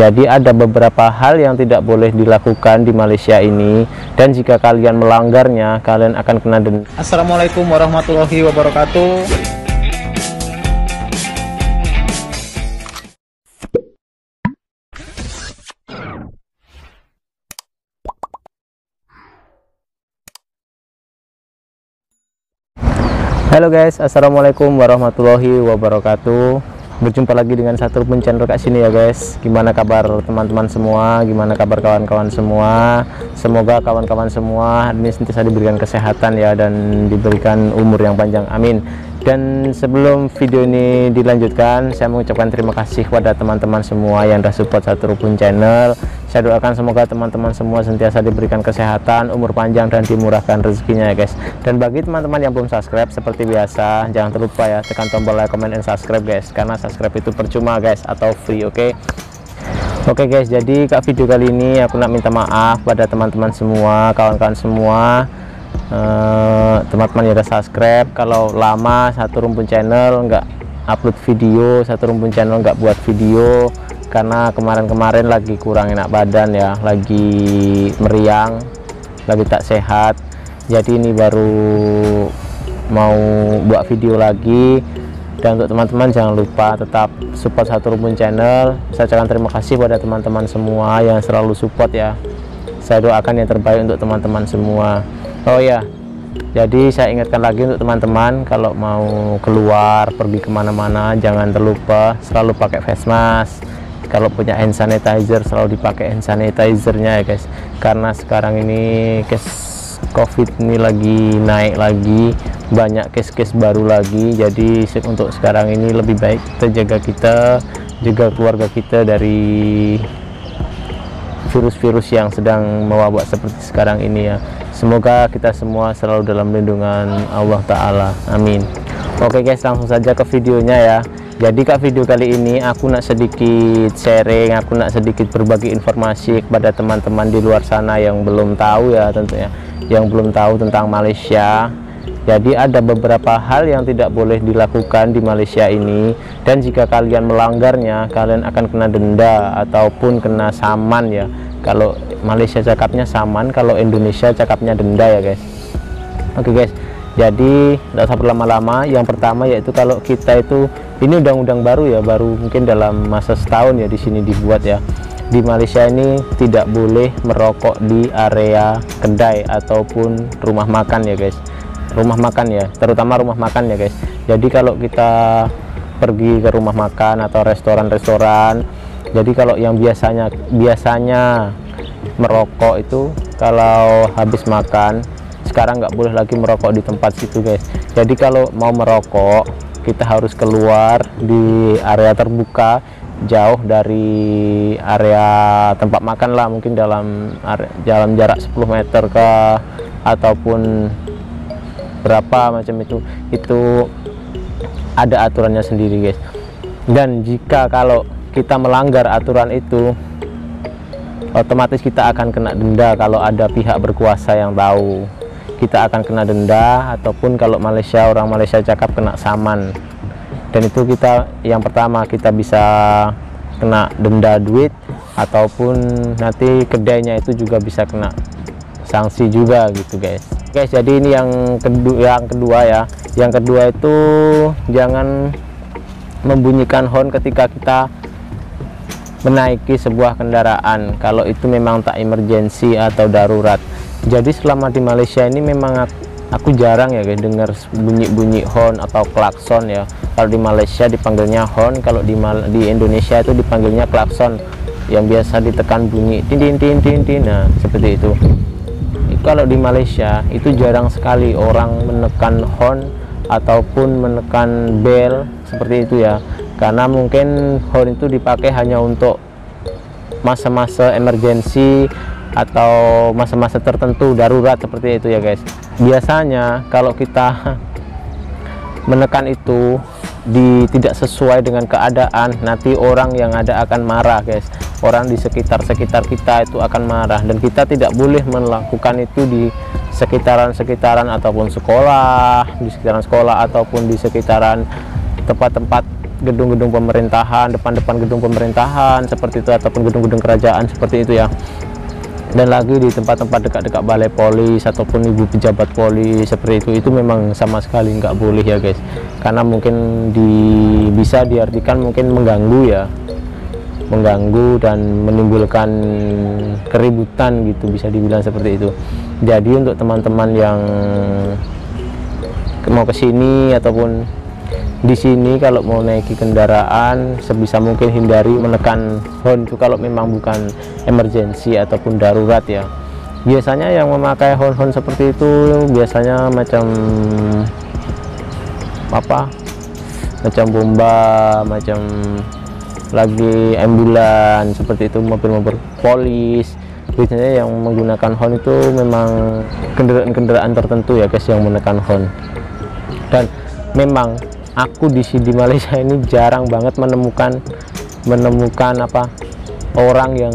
Jadi ada beberapa hal yang tidak boleh dilakukan di Malaysia ini, dan jika kalian melanggarnya kalian akan kena denda. Assalamualaikum warahmatullahi wabarakatuh. Halo guys, assalamualaikum warahmatullahi wabarakatuh. Berjumpa lagi dengan satu pun channel Kak sini ya guys. Gimana kabar teman-teman semua? Gimana kabar kawan-kawan semua? Semoga kawan-kawan semua ini sentiasa diberikan kesehatan ya, dan diberikan umur yang panjang, amin. Dan sebelum video ini dilanjutkan, saya mengucapkan terima kasih kepada teman-teman semua yang sudah support Satu Rukun channel. Saya doakan semoga teman-teman semua sentiasa diberikan kesehatan, umur panjang, dan dimurahkan rezekinya ya guys. Dan bagi teman-teman yang belum subscribe, seperti biasa jangan terlupa ya, tekan tombol like, comment, and subscribe guys, karena subscribe itu percuma guys, atau free. Oke guys, jadi video kali ini aku nak minta maaf pada teman-teman semua, kawan-kawan semua, teman-teman yang udah subscribe. Kalau lama Satu Rumpun channel nggak upload video, Satu Rumpun channel nggak buat video, karena kemarin-kemarin lagi kurang enak badan ya, lagi meriang, lagi tak sehat. Jadi ini baru mau buat video lagi. Dan untuk teman-teman jangan lupa tetap support Satu Rumpun channel. Saya ucapkan terima kasih pada teman-teman semua yang selalu support ya. Saya doakan yang terbaik untuk teman-teman semua. Oh ya, jadi saya ingatkan lagi untuk teman-teman, kalau mau keluar pergi kemana-mana jangan terlupa selalu pakai face mask. Kalau punya hand sanitizer selalu dipakai hand sanitizernya ya guys, karena sekarang ini case COVID ini lagi naik lagi, banyak case-case baru lagi. Jadi untuk sekarang ini lebih baik kita jaga keluarga kita dari virus-virus yang sedang mewabah seperti sekarang ini ya. Semoga kita semua selalu dalam lindungan Allah Ta'ala, amin. Oke guys, langsung saja ke videonya ya. Jadi video kali ini aku nak sedikit sharing, aku nak sedikit berbagi informasi kepada teman-teman di luar sana yang belum tahu ya, tentunya yang belum tahu tentang Malaysia. Jadi ada beberapa hal yang tidak boleh dilakukan di Malaysia ini, dan jika kalian melanggarnya kalian akan kena denda ataupun kena saman ya. Kalau Malaysia cakapnya saman, kalau Indonesia cakapnya denda ya guys. Oke guys, jadi tidak usah berlama-lama. Yang pertama yaitu kalau kita itu, ini undang-undang baru ya, baru mungkin dalam masa setahun ya di sini dibuat ya. Di Malaysia ini tidak boleh merokok di area kedai ataupun rumah makan ya guys. Rumah makan ya, terutama rumah makan ya guys. Jadi kalau kita pergi ke rumah makan atau restoran-restoran, jadi kalau yang biasanya merokok itu kalau habis makan, sekarang nggak boleh lagi merokok di tempat situ guys. Jadi kalau mau merokok kita harus keluar di area terbuka, jauh dari area tempat makan lah, mungkin dalam jarak 10 meter ke ataupun berapa macam itu ada aturannya sendiri guys. Dan jika kalau kita melanggar aturan itu, otomatis kita akan kena denda. Kalau ada pihak berkuasa yang tahu, kita akan kena denda, ataupun kalau orang Malaysia cakap kena saman. Dan itu kita, yang pertama kita bisa kena denda duit, ataupun nanti kedainya itu juga bisa kena sanksi juga gitu guys. Jadi ini yang kedua ya. Yang kedua itu jangan membunyikan horn ketika kita menaiki sebuah kendaraan, kalau itu memang tak emergensi atau darurat. Jadi selama di Malaysia ini memang aku jarang ya guys dengar bunyi-bunyi horn atau klakson ya. Kalau di Malaysia dipanggilnya horn, kalau di Indonesia itu dipanggilnya klakson, yang biasa ditekan bunyi tin tin tin tin tin. Nah seperti itu. Kalau di Malaysia itu jarang sekali orang menekan horn ataupun menekan bel seperti itu ya, karena mungkin horn itu dipakai hanya untuk masa-masa emergensi atau masa-masa tertentu darurat seperti itu ya guys. Biasanya kalau kita menekan itu tidak sesuai dengan keadaan, nanti orang yang ada akan marah guys. Orang di sekitar kita itu akan marah, dan kita tidak boleh melakukan itu di sekitaran ataupun sekolah, di sekitaran sekolah ataupun di sekitaran tempat-tempat gedung-gedung pemerintahan, depan-depan gedung pemerintahan seperti itu, ataupun gedung-gedung kerajaan seperti itu ya. Dan lagi di tempat-tempat dekat-dekat balai polis ataupun ibu pejabat polis seperti itu memang sama sekali nggak boleh ya guys, karena mungkin bisa diartikan mungkin mengganggu ya, mengganggu dan menimbulkan keributan gitu, bisa dibilang seperti itu. Jadi untuk teman-teman yang mau ke sini ataupun di sini, kalau mau naiki kendaraan sebisa mungkin hindari menekan horn itu kalau memang bukan emergency ataupun darurat ya. Biasanya yang memakai horn seperti itu biasanya macam apa, macam bomba, macam lagi ambulan seperti itu, mobil-mobil polis. Biasanya yang menggunakan horn itu memang kendaraan-kendaraan tertentu ya guys yang menekan horn. Dan memang aku di Malaysia ini jarang banget menemukan apa, orang yang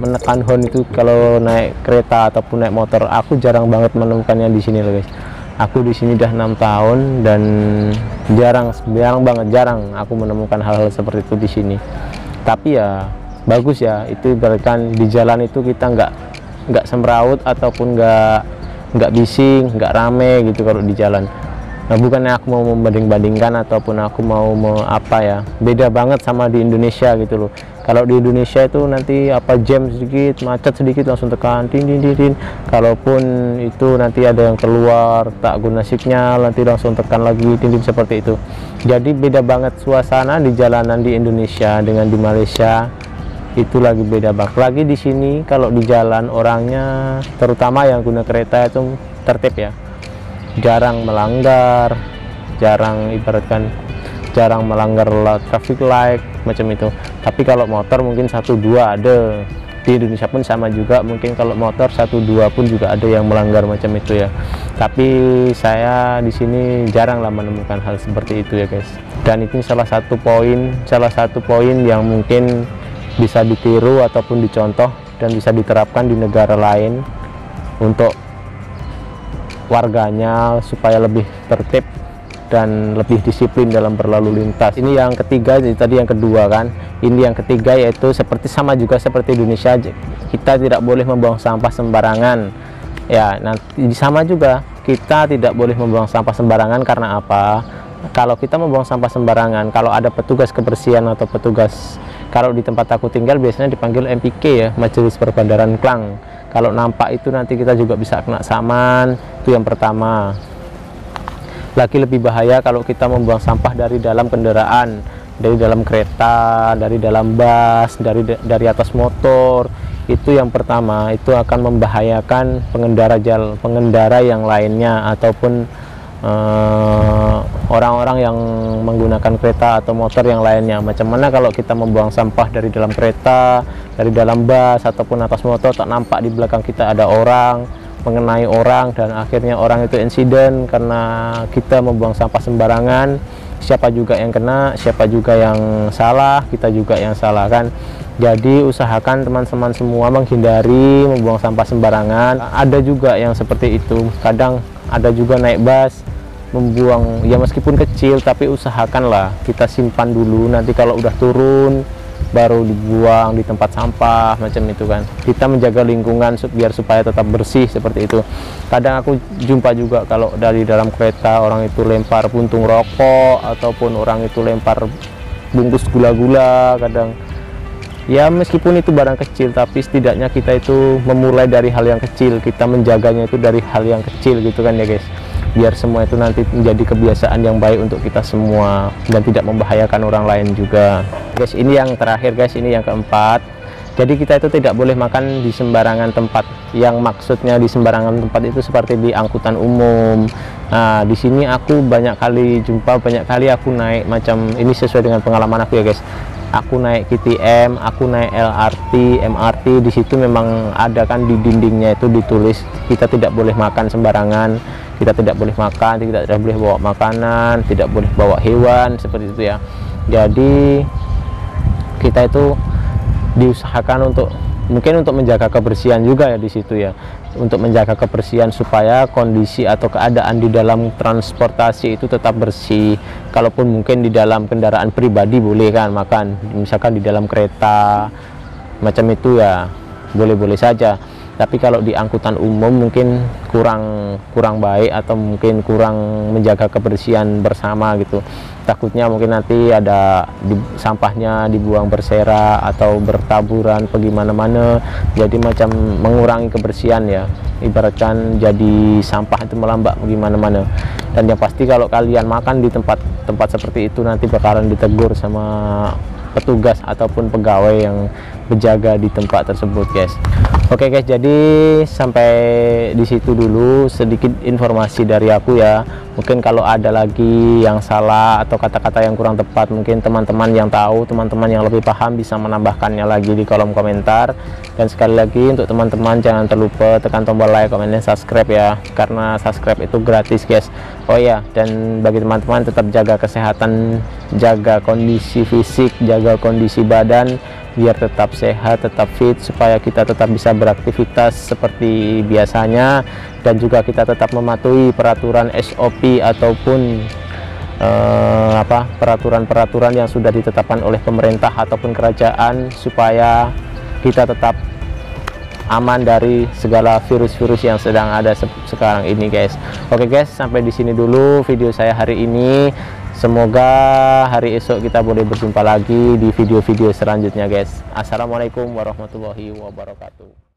menekan horn itu kalau naik kereta ataupun naik motor. Aku jarang banget menemukannya di sini loh guys. Aku di sini udah 6 tahun dan jarang aku menemukan hal-hal seperti itu di sini. Tapi ya bagus ya, itu ibaratkan di jalan itu kita nggak semraut ataupun nggak bising, nggak rame gitu kalau di jalan. Nah, bukannya aku mau membanding-bandingkan ataupun aku mau apa ya, beda banget sama di Indonesia gitu loh. Kalau di Indonesia itu nanti apa, jam sedikit, macet sedikit langsung tekan tin. Kalaupun itu nanti ada yang keluar tak guna sinyal, nanti langsung tekan lagi tin seperti itu. Jadi beda banget suasana di jalanan di Indonesia dengan di Malaysia. Itu lagi beda banget. Lagi di sini kalau di jalan orangnya, terutama yang guna kereta itu tertib ya. Jarang melanggar, jarang melanggar traffic light macam itu. Tapi kalau motor mungkin 1-2 ada. Di Indonesia pun sama juga, mungkin kalau motor 1-2 pun juga ada yang melanggar macam itu ya. Tapi saya di sini jarang lah menemukan hal seperti itu ya guys. Dan itu salah satu poin yang mungkin bisa ditiru ataupun dicontoh dan bisa diterapkan di negara lain untuk warganya supaya lebih tertib dan lebih disiplin dalam berlalu lintas. Ini yang ketiga, jadi tadi yang kedua kan. Ini yang ketiga, yaitu sama juga seperti Indonesia, kita tidak boleh membuang sampah sembarangan. Ya, nanti sama juga kita tidak boleh membuang sampah sembarangan. Karena apa? Kalau kita membuang sampah sembarangan, kalau ada petugas kebersihan atau petugas, kalau di tempat aku tinggal biasanya dipanggil MPK ya, Majelis Perbandaran Klang. Kalau nampak itu nanti kita juga bisa kena saman. Itu yang pertama. Lagi lebih bahaya kalau kita membuang sampah dari dalam kendaraan, dari dalam kereta, dari dalam bus, dari atas motor. Itu yang pertama, itu akan membahayakan pengendara yang lainnya ataupun orang-orang yang menggunakan kereta atau motor yang lainnya. Macam mana kalau kita membuang sampah dari dalam kereta, dari dalam bus ataupun atas motor, tak nampak di belakang kita ada orang, mengenai orang, dan akhirnya orang itu insiden karena kita membuang sampah sembarangan. Siapa juga yang kena, siapa juga yang salah, kita juga yang salah kan. Jadi usahakan teman-teman semua menghindari membuang sampah sembarangan. Ada juga yang seperti itu, kadang ada juga naik bus membuang ya, meskipun kecil tapi usahakanlah kita simpan dulu, nanti kalau udah turun baru dibuang di tempat sampah macam itu kan. Kita menjaga lingkungan biar supaya tetap bersih seperti itu. Kadang aku jumpa juga kalau dari dalam kereta orang itu lempar puntung rokok ataupun orang itu lempar bungkus gula-gula. Kadang ya meskipun itu barang kecil, tapi setidaknya kita itu memulai dari hal yang kecil, kita menjaganya itu dari hal yang kecil gitu kan ya guys, biar semua itu nanti menjadi kebiasaan yang baik untuk kita semua dan tidak membahayakan orang lain juga guys. Ini yang terakhir guys, ini yang keempat. Jadi kita itu tidak boleh makan di sembarangan tempat. Yang maksudnya di sembarangan tempat itu seperti di angkutan umum. Nah, di sini aku banyak kali aku naik, macam ini sesuai dengan pengalaman aku ya guys. Aku naik KTM, aku naik LRT, MRT, di situ memang ada kan di dindingnya itu ditulis kita tidak boleh makan sembarangan, kita tidak boleh makan, kita tidak boleh bawa makanan, tidak boleh bawa hewan seperti itu ya. Jadi kita itu diusahakan untuk mungkin untuk menjaga kebersihan juga ya di situ ya, untuk menjaga kebersihan supaya kondisi atau keadaan di dalam transportasi itu tetap bersih. Kalaupun mungkin di dalam kendaraan pribadi boleh kan makan, misalkan di dalam kereta macam itu ya boleh-boleh saja, tapi kalau di angkutan umum mungkin kurang baik atau mungkin kurang menjaga kebersihan bersama gitu. Takutnya mungkin nanti ada sampahnya dibuang bersera atau bertaburan pergi mana-mana, jadi macam mengurangi kebersihan ya, ibaratkan jadi sampah itu melambak gimana-mana. Dan yang pasti kalau kalian makan di tempat seperti itu nanti bakalan ditegur sama petugas ataupun pegawai yang berjaga di tempat tersebut guys. Oke guys, jadi sampai di situ dulu sedikit informasi dari aku ya. Mungkin kalau ada lagi yang salah atau kata-kata yang kurang tepat, mungkin teman-teman yang tahu, teman-teman yang lebih paham bisa menambahkannya lagi di kolom komentar. Dan sekali lagi untuk teman-teman jangan terlupa tekan tombol like, komen, dan subscribe ya, karena subscribe itu gratis guys. Oh ya, dan bagi teman-teman tetap jaga kesehatan, jaga kondisi fisik, jaga kondisi badan biar tetap sehat, tetap fit, supaya kita tetap bisa beraktivitas seperti biasanya, dan juga kita tetap mematuhi peraturan SOP ataupun peraturan-peraturan yang sudah ditetapkan oleh pemerintah ataupun kerajaan, supaya kita tetap aman dari segala virus-virus yang sedang ada sekarang ini guys. Oke guys, sampai di sini dulu video saya hari ini. Semoga hari esok kita boleh berjumpa lagi di video-video selanjutnya guys. Assalamualaikum warahmatullahi wabarakatuh.